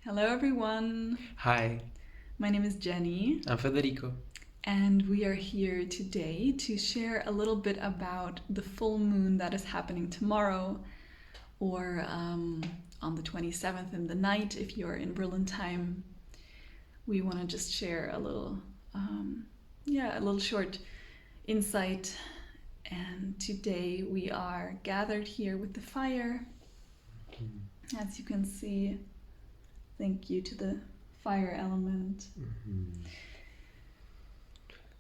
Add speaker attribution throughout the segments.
Speaker 1: Hello, everyone.
Speaker 2: Hi,
Speaker 1: My name is Jenny,
Speaker 2: I'm Federico.
Speaker 1: and we are here today to share a little bit about the full moon that is happening tomorrow, or on the 27th in the night if you're in Berlin time. We want to just share a little, a little short insight. And today we are gathered here with the fire. As you can see, thank you to the fire element.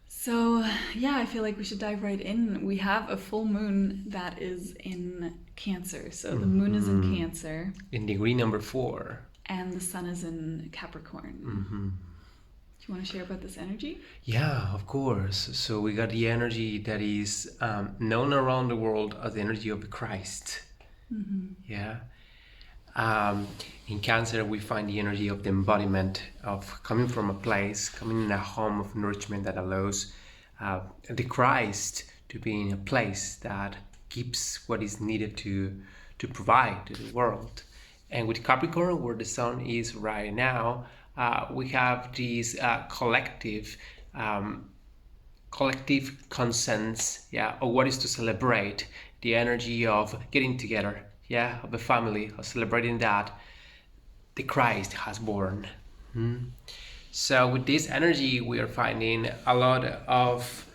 Speaker 1: So, I feel like we should dive right in. We have a full moon that is in Cancer. So the moon is in Cancer
Speaker 2: In degree number 4.
Speaker 1: and the sun is in Capricorn. Do you want to share about this energy?
Speaker 2: Yeah, of course. So we got the energy that is known around the world as the energy of Christ. Yeah. In Cancer, we find the energy of the embodiment of coming from a place, coming in a home of nourishment that allows the Christ to be in a place that gives what is needed to provide to the world. And with Capricorn, where the sun is right now, we have this collective conscience, of what is to celebrate, the energy of getting together, of a family, of celebrating that the Christ has born. So with this energy, we are finding a lot of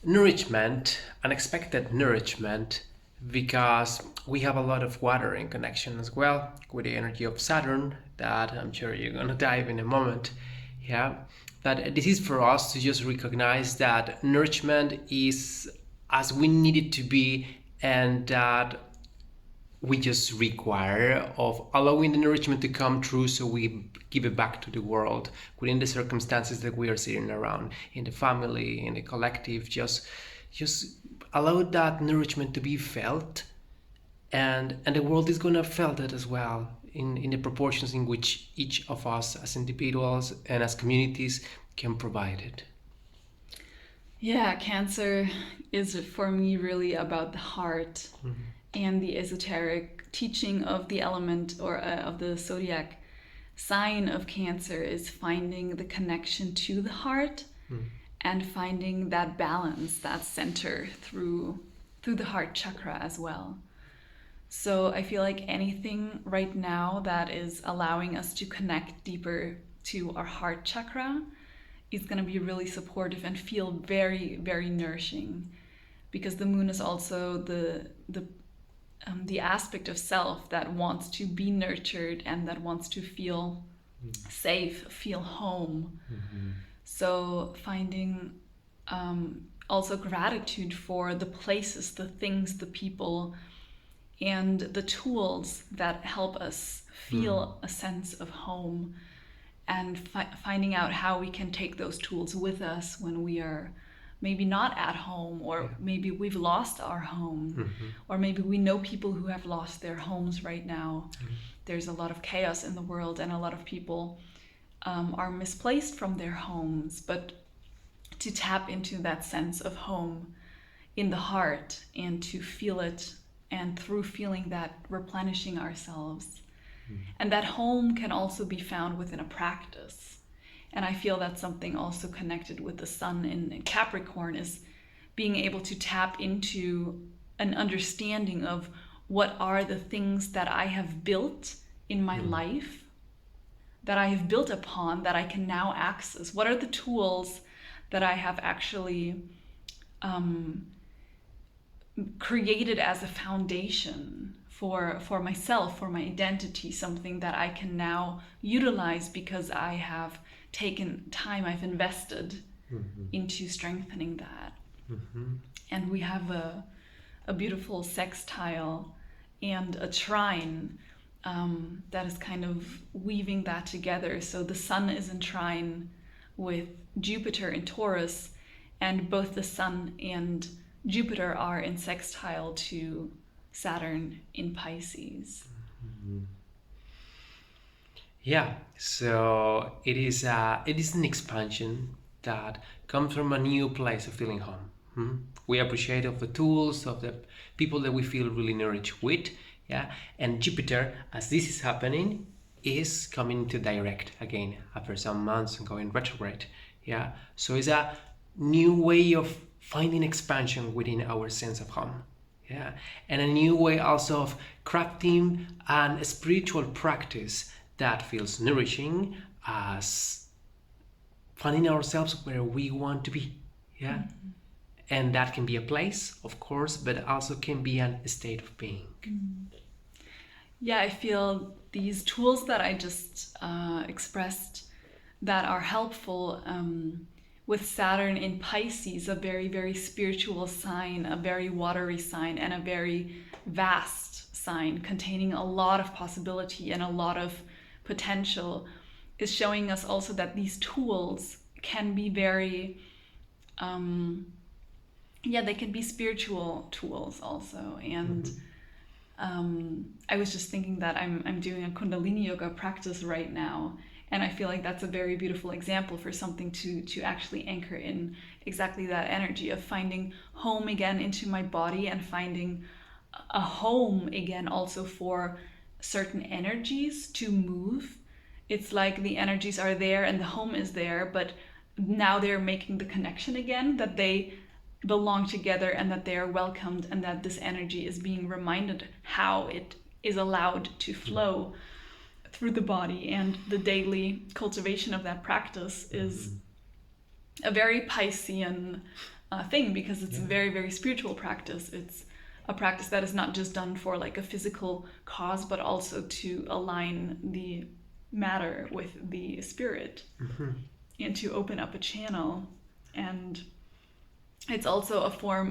Speaker 2: nourishment, unexpected nourishment, because we have a lot of water in connection as well with the energy of Saturn that I'm sure you're gonna dive in a moment. That this is for us to just recognize that nourishment is as we need it to be, and that we just require of allowing the nourishment to come through, so we give it back to the world within the circumstances that we are sitting around, in the family, in the collective. Just allow that nourishment to be felt, and the world is gonna feel that as well, in the proportions in which each of us as individuals and as communities can provide it.
Speaker 1: Yeah, Cancer is for me really about the heart and the esoteric teaching of the element, or of the zodiac sign of Cancer, is finding the connection to the heart and finding that balance, that center through the heart chakra as well. So I feel like anything right now that is allowing us to connect deeper to our heart chakra is going to be really supportive and feel very, very nourishing, because the moon is also the aspect of self that wants to be nurtured and that wants to feel safe, feel home. So finding also gratitude for the places, the things, the people, and the tools that help us feel a sense of home, and finding out how we can take those tools with us when we are maybe not at home, or maybe we've lost our home, or maybe we know people who have lost their homes right now. There's a lot of chaos in the world, and a lot of people are misplaced from their homes, but to tap into that sense of home in the heart and to feel it, and through feeling that, replenishing ourselves. And that home can also be found within a practice. And I feel that's something also connected with the sun in Capricorn, is being able to tap into an understanding of what are the things that I have built in my life, that I have built upon, that I can now access. What are the tools that I have actually created as a foundation for myself, for my identity, something that I can now utilize because I have taken time, I've invested into strengthening that. And we have a beautiful sextile and a trine that is kind of weaving that together. So the sun is in trine with Jupiter in Taurus, and both the sun and Jupiter are in sextile to Saturn in Pisces.
Speaker 2: So it is an expansion that comes from a new place of feeling home. We appreciate of the tools, of the people that we feel really nourished with, and Jupiter, as this is happening, is coming to direct again after some months and going retrograde. Yeah, so it's a new way of finding expansion within our sense of home. Yeah, and a new way also of crafting a spiritual practice that feels nourishing as finding ourselves where we want to be. Yeah, and that can be a place, of course, but also can be a state of being.
Speaker 1: Yeah, I feel these tools that I just expressed that are helpful with Saturn in Pisces, a very, very spiritual sign, a very watery sign, and a very vast sign containing a lot of possibility and a lot of potential, is showing us also that these tools can be very, they can be spiritual tools also. And I was just thinking that I'm doing a Kundalini yoga practice right now, and I feel like that's a very beautiful example for something to actually anchor in exactly that energy of finding home again into my body and finding a home again also for certain energies to move. It's like the energies are there and the home is there, but now they're making the connection again that they belong together and that they are welcomed, and that this energy is being reminded how it is allowed to flow through the body. And the daily cultivation of that practice is a very Piscean thing, because it's a very, very spiritual practice. It's a practice that is not just done for like a physical cause, but also to align the matter with the spirit and to open up a channel. And it's also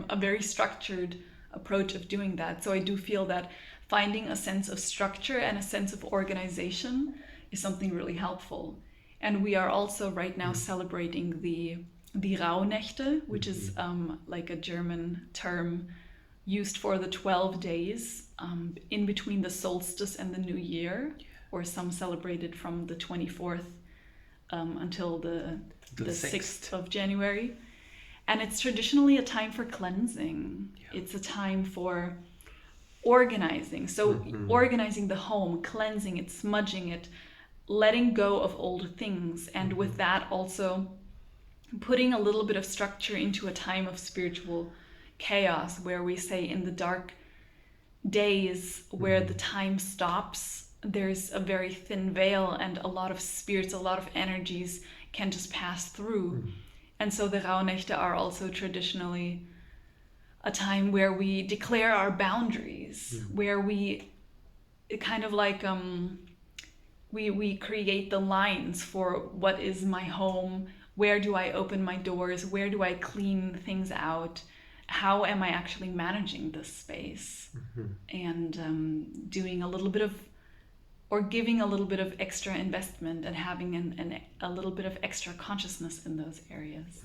Speaker 1: a very structured approach of doing that. So I do feel that finding a sense of structure and a sense of organization is something really helpful. And we are also right now celebrating the Rauhnächte, which is like a German term used for the 12 days in between the solstice and the new year, or some celebrated from the 24th until the 6th of January. And it's traditionally a time for cleansing. Yeah. It's a time for organizing. So organizing the home, cleansing it, smudging it, letting go of old things. And with that also putting a little bit of structure into a time of spiritual chaos, where we say in the dark days where the time stops, there's a very thin veil and a lot of spirits, a lot of energies can just pass through. And so the Rauhnächte are also traditionally a time where we declare our boundaries, where we kind of like we create the lines for what is my home, where do I open my doors, where do I clean things out, how am I actually managing this space, and doing a little bit of, or giving a little bit of extra investment and having a little bit of extra consciousness in those areas.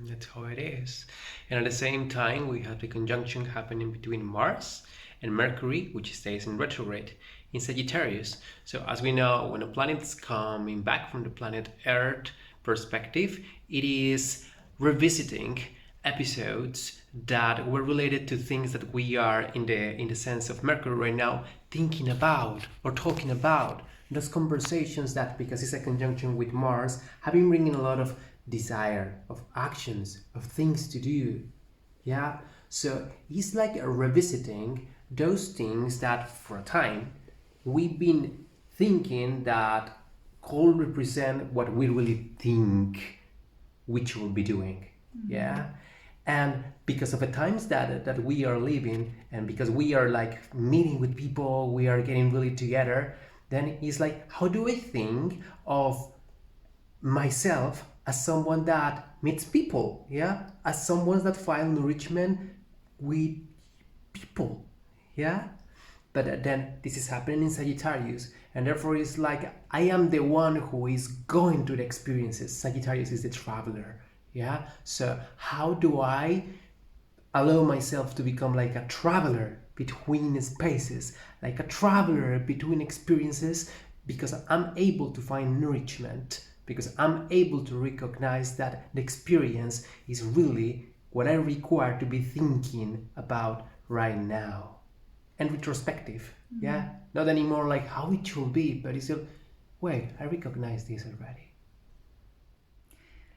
Speaker 2: That's how it is. And at the same time, we have the conjunction happening between Mars and Mercury, which stays in retrograde in Sagittarius. So as we know, when a planet's coming back from the planet Earth perspective, it is revisiting episodes that were related to things that we are in the sense of Mercury right now thinking about or talking about. Those conversations that, because it's a conjunction with Mars, have been bringing a lot of desire, of actions, of things to do. Yeah, so it's like revisiting those things that for a time we've been thinking that could represent what we really think we should be doing. Yeah. And because of the times that we are living, and because we are like meeting with people, we are getting really together, then it's like, how do I think of myself as someone that meets people? Yeah, as someone that finds nourishment with people. Yeah, but then this is happening in Sagittarius, and therefore it's like I am the one who is going to the experiences. Sagittarius is the traveler. Yeah, so how do I allow myself to become like a traveler between spaces, like a traveler between experiences, because I'm able to find nourishment, because I'm able to recognize that the experience is really what I require to be thinking about right now. and retrospective. Yeah, not anymore like how it should be, but it's still, wait, I recognize this already.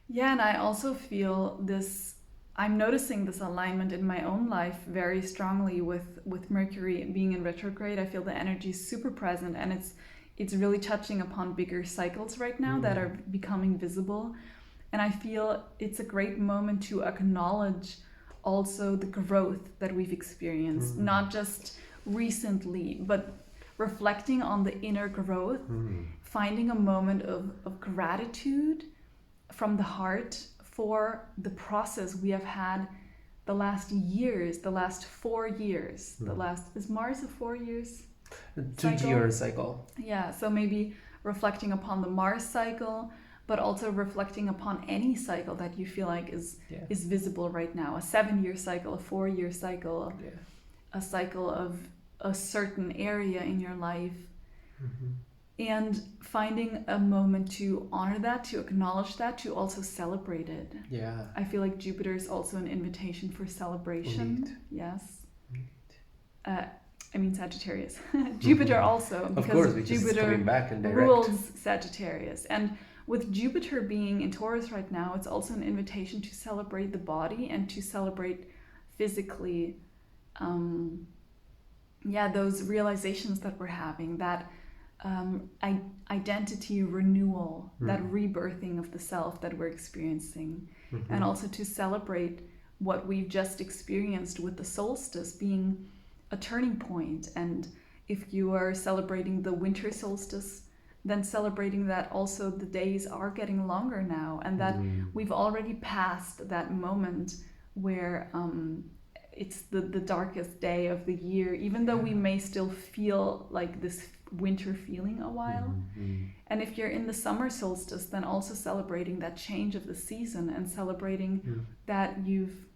Speaker 1: Yeah, and I also feel this. I'm noticing this alignment in my own life very strongly with Mercury being in retrograde. I feel the energy is super present, and it's really touching upon bigger cycles right now that are becoming visible. And I feel it's a great moment to acknowledge also the growth that we've experienced, not just recently, but reflecting on the inner growth, finding a moment of gratitude from the heart for the process we have had the last years, the last 4 years. The last, is Mars a 4 years?
Speaker 2: 2-year cycle.
Speaker 1: Yeah, so maybe reflecting upon the Mars cycle, but also reflecting upon any cycle that you feel like is visible right now. A 7-year cycle, a 4-year cycle, a cycle of a certain area in your life. And finding a moment to honor that, to acknowledge that, to also celebrate it.
Speaker 2: Yeah.
Speaker 1: I feel like Jupiter is also an invitation for celebration.
Speaker 2: Indeed.
Speaker 1: Yes. I mean Sagittarius. Jupiter also,
Speaker 2: of course, because
Speaker 1: Jupiter
Speaker 2: it's coming back and direct.
Speaker 1: rules Sagittarius. And with Jupiter being in Taurus right now, it's also an invitation to celebrate the body and to celebrate physically, those realizations that we're having, that identity renewal, that rebirthing of the self that we're experiencing, and also to celebrate what we've just experienced with the solstice being a turning point. And if you are celebrating the winter solstice, then celebrating that also the days are getting longer now, and that we've already passed that moment where it's the darkest day of the year, even though we may still feel like this winter feeling a while. And if you're in the summer solstice, then also celebrating that change of the season and celebrating that you've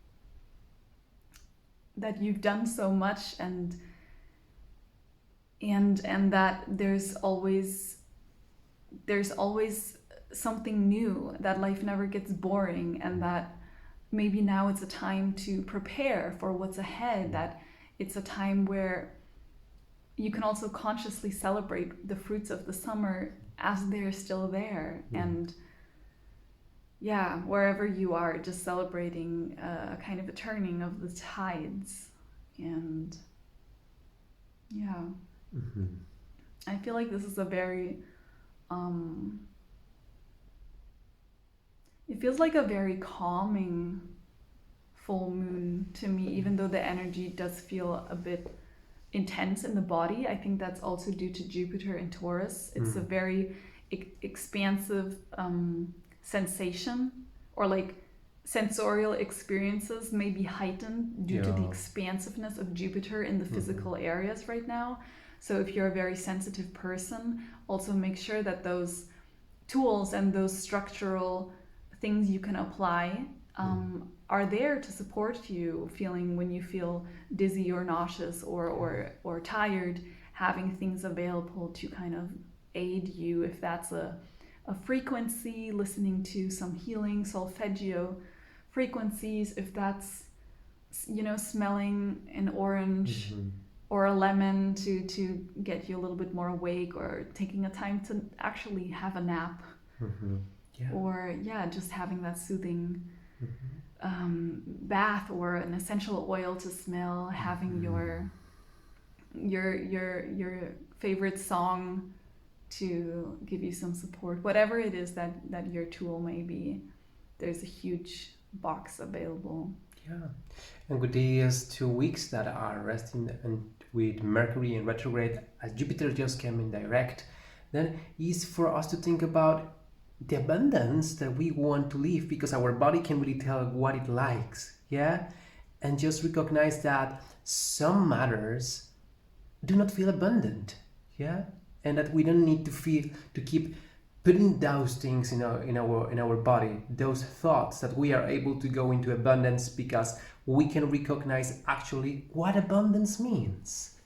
Speaker 1: done so much, and that there's always something new, that life never gets boring, and that maybe now it's a time to prepare for what's ahead, that it's a time where you can also consciously celebrate the fruits of the summer as they're still there. And wherever you are, just celebrating a kind of a turning of the tides. And I feel like this is a very it feels like a very calming full moon to me, even though the energy does feel a bit intense in the body. I think that's also due to Jupiter in Taurus. It's a very expansive sensation, or like sensorial experiences may be heightened due to the expansiveness of Jupiter in the physical areas right now. So if you're a very sensitive person, also make sure that those tools and those structural things you can apply are there to support you feeling when you feel dizzy or nauseous or tired, having things available to kind of aid you. If that's a frequency, listening to some healing solfeggio frequencies, if that's, smelling an orange or a lemon to get you a little bit more awake, or taking a time to actually have a nap, or just having that soothing bath, or an essential oil to smell, having your favorite song to give you some support, whatever it is that your tool may be. There's a huge box available.
Speaker 2: And with these 2 weeks that are resting, and with Mercury in retrograde, as Jupiter just came in direct, then is for us to think about the abundance that we want to live, because our body can really tell what it likes, and just recognize that some matters do not feel abundant, and that we don't need to keep putting those things in our body, those thoughts, that we are able to go into abundance because we can recognize actually what abundance means,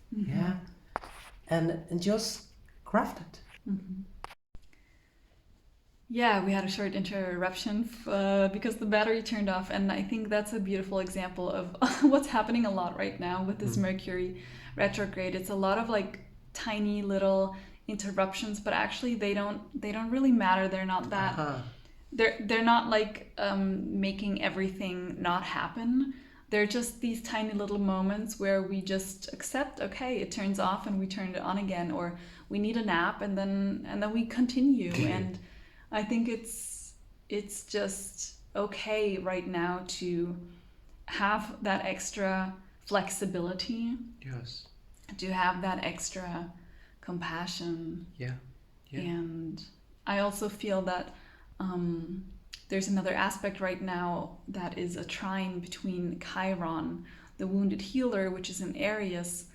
Speaker 2: and just craft it.
Speaker 1: Yeah, we had a short interruption because the battery turned off, and I think that's a beautiful example of what's happening a lot right now with this Mercury retrograde. It's a lot of like tiny little interruptions, but actually they don't really matter. They're not that
Speaker 2: Uh-huh.
Speaker 1: they're not like making everything not happen. They're just these tiny little moments where we just accept, okay, it turns off and we turn it on again, or we need a nap and then we continue. And I think it's just okay right now to have that extra flexibility,
Speaker 2: Yes.
Speaker 1: to have that extra compassion.
Speaker 2: Yeah. Yeah.
Speaker 1: And I also feel that um, there's another aspect right now that is a trine between Chiron, the wounded healer, which is in Aries,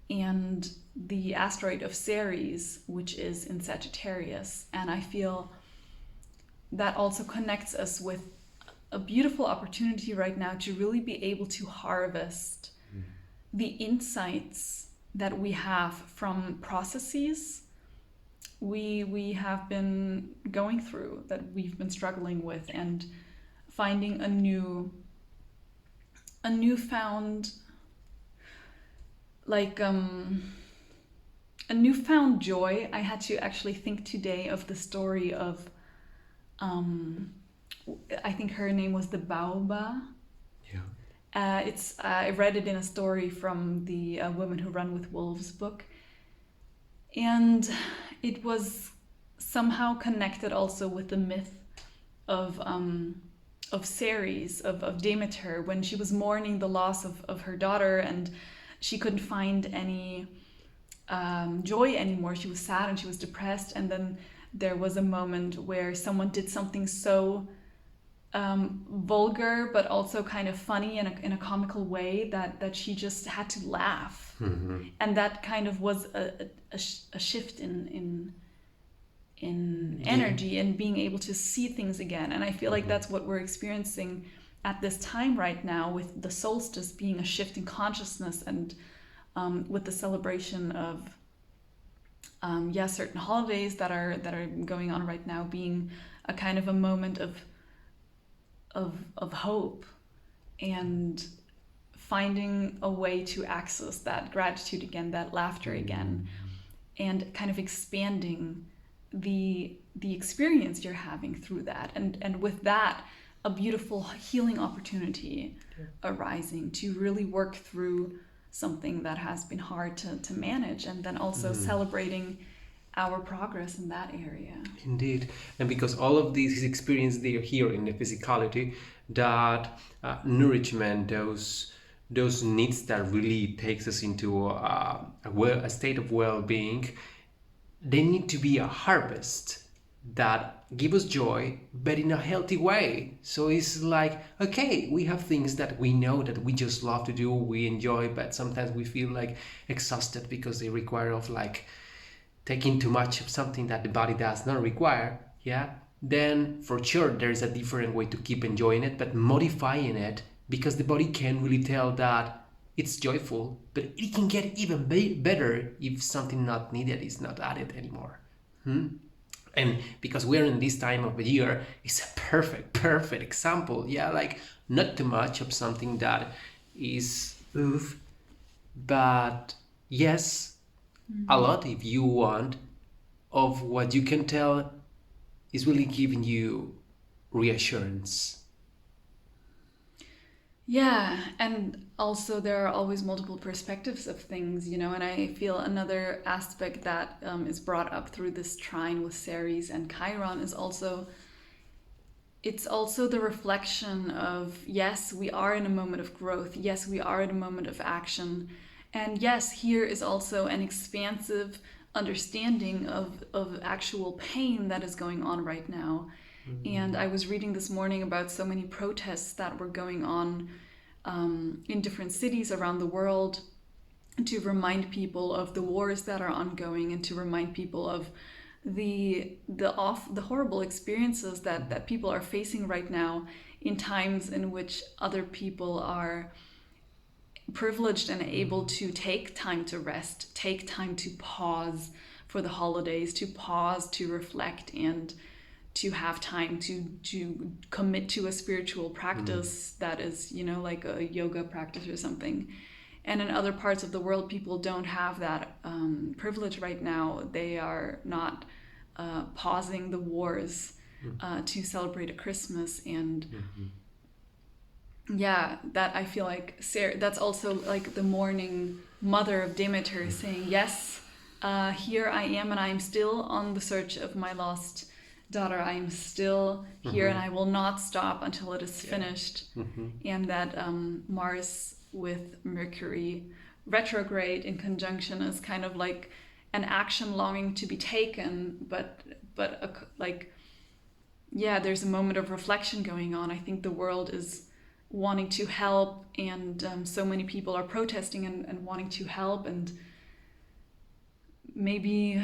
Speaker 1: and the asteroid of Ceres, which is in Sagittarius. And I feel that also connects us with a beautiful opportunity right now to really be able to harvest the insights that we have from processes we have been going through, that we've been struggling with, and finding a newfound like a newfound joy. I had to actually think today of the story of I think her name was the Baoba.
Speaker 2: Yeah.
Speaker 1: It's I read it in a story from the Women Who Run with Wolves book, and it was somehow connected also with the myth of Ceres, of Demeter, when she was mourning the loss of her daughter, and she couldn't find any joy anymore. She was sad and she was depressed, and then there was a moment where someone did something so vulgar but also kind of funny in a comical way that she just had to laugh. And that kind of was a shift in energy and being able to see things again. And I feel like that's what we're experiencing at this time right now, with the solstice being a shift in consciousness, and with the celebration of certain holidays that are going on right now being a kind of a moment of hope, and finding a way to access that gratitude again, that laughter again, and kind of expanding the experience you're having through that, and with that a beautiful healing opportunity arising to really work through something that has been hard to manage, and then also celebrating our progress in that area.
Speaker 2: Indeed. And because all of these experiences, they are here in the physicality, that nourishment, those needs that really takes us into a state of well-being, they need to be a harvest that give us joy, but in a healthy way. So it's like, okay, we have things that we know that we just love to do, we enjoy, but sometimes we feel like exhausted because they require of like taking too much of something that the body does not require. Yeah, then for sure there's a different way to keep enjoying it, but modifying it, because the body can really tell that it's joyful, but it can get even better if something not needed is not added anymore. And because we're in this time of the year, it's a perfect example. Yeah, like not too much of something that is oof, but yes, a lot if you want of what you can tell is really giving you reassurance.
Speaker 1: Yeah, and also there are always multiple perspectives of things, and I feel another aspect that is brought up through this trine with Ceres and Chiron is also, it's also the reflection of, yes, we are in a moment of growth, yes, we are in a moment of action, and yes, here is also an expansive understanding of actual pain that is going on right now. And I was reading this morning about so many protests that were going on in different cities around the world, to remind people of the wars that are ongoing, and to remind people of the horrible experiences that people are facing right now, in times in which other people are privileged and able to take time to rest, take time to pause for the holidays, to pause, to reflect, and to have time to commit to a spiritual practice that is, like a yoga practice or something. And in other parts of the world, people don't have that privilege right now. They are not pausing the wars to celebrate a Christmas. And yeah, that I feel like that's also like the morning mother of Demeter saying, yes, here I am, and I am still on the search of my lost daughter. I am still here, and I will not stop until it is finished. And that Mars with Mercury retrograde in conjunction is kind of like an action longing to be taken, but there's a moment of reflection going on. I think the world is wanting to help, and so many people are protesting and wanting to help, and maybe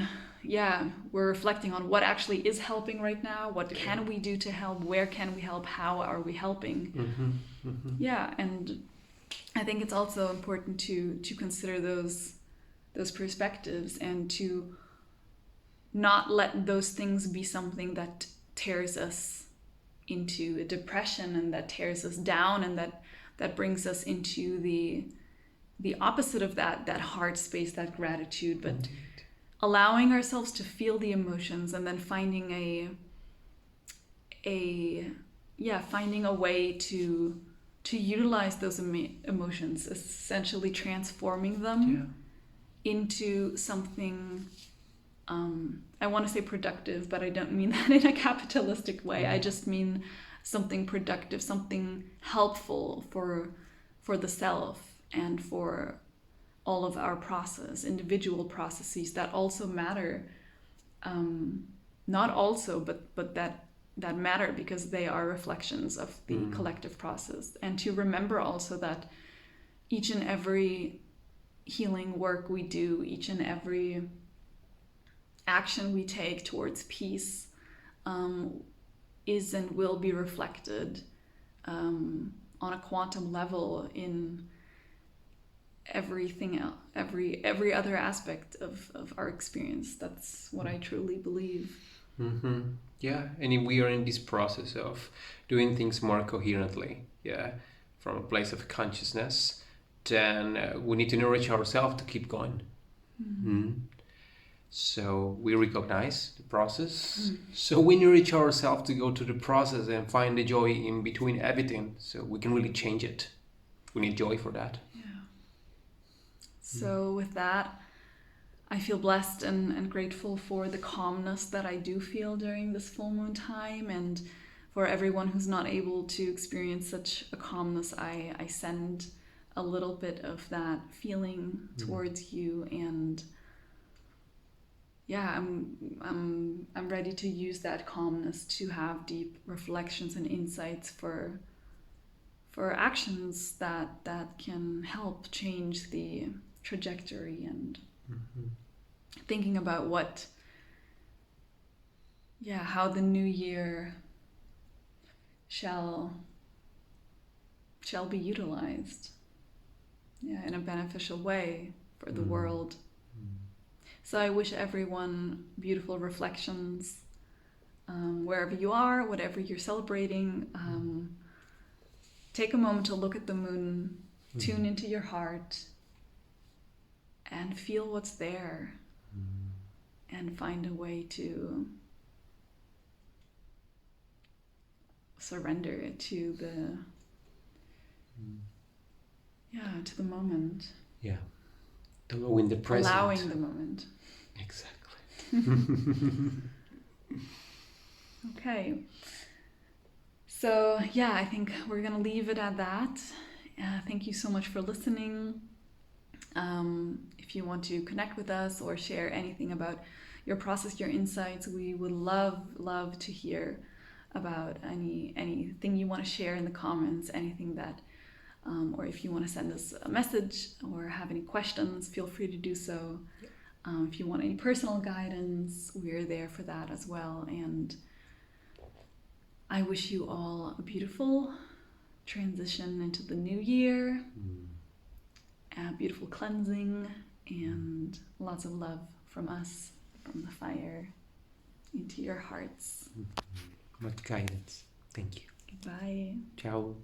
Speaker 1: we're reflecting on what actually is helping right now. What can we do to help? Where can we help? How are we helping? And I think it's also important to consider those perspectives, and to not let those things be something that tears us into a depression, and that tears us down, and that brings us into the opposite of that heart space, that gratitude, but allowing ourselves to feel the emotions, and then finding a way to utilize those emotions, essentially transforming them into something, I want to say productive, but I don't mean that in a capitalistic way. I just mean something productive, something helpful for the self and for all of our individual processes that also matter. Not also, but that matter because they are reflections of the collective process. And to remember also that each and every healing work we do, each and every action we take towards peace is and will be reflected on a quantum level in everything else, every other aspect of our experience. That's what I truly believe.
Speaker 2: Yeah, and we are in this process of doing things more coherently, from a place of consciousness. Then we need to nourish ourselves to keep going. So we recognize the process. So we nourish ourselves to go to the process and find the joy in between everything, so we can really change it. We need joy for that.
Speaker 1: So with that, I feel blessed and grateful for the calmness that I do feel during this full moon time, and for everyone who's not able to experience such a calmness, I send a little bit of that feeling towards you, and I'm ready to use that calmness to have deep reflections and insights for actions that can help change the trajectory, and thinking about how the new year shall be utilized in a beneficial way for the world. So I wish everyone beautiful reflections wherever you are, whatever you're celebrating. Take a moment to look at the moon, tune into your heart, and feel what's there, and find a way to surrender to the moment.
Speaker 2: To go in the present.
Speaker 1: Allowing the moment.
Speaker 2: Exactly.
Speaker 1: Okay. So I think we're gonna leave it at that. Thank you so much for listening. If you want to connect with us or share anything about your process, your insights, we would love to hear about anything you want to share in the comments, anything that or if you want to send us a message or have any questions, feel free to do so. If you want any personal guidance, we're there for that as well. And I wish you all a beautiful transition into the new year, a beautiful cleansing, and lots of love from us, from the fire, into your hearts.
Speaker 3: much guidance. Thank you.
Speaker 1: Bye.
Speaker 3: Ciao.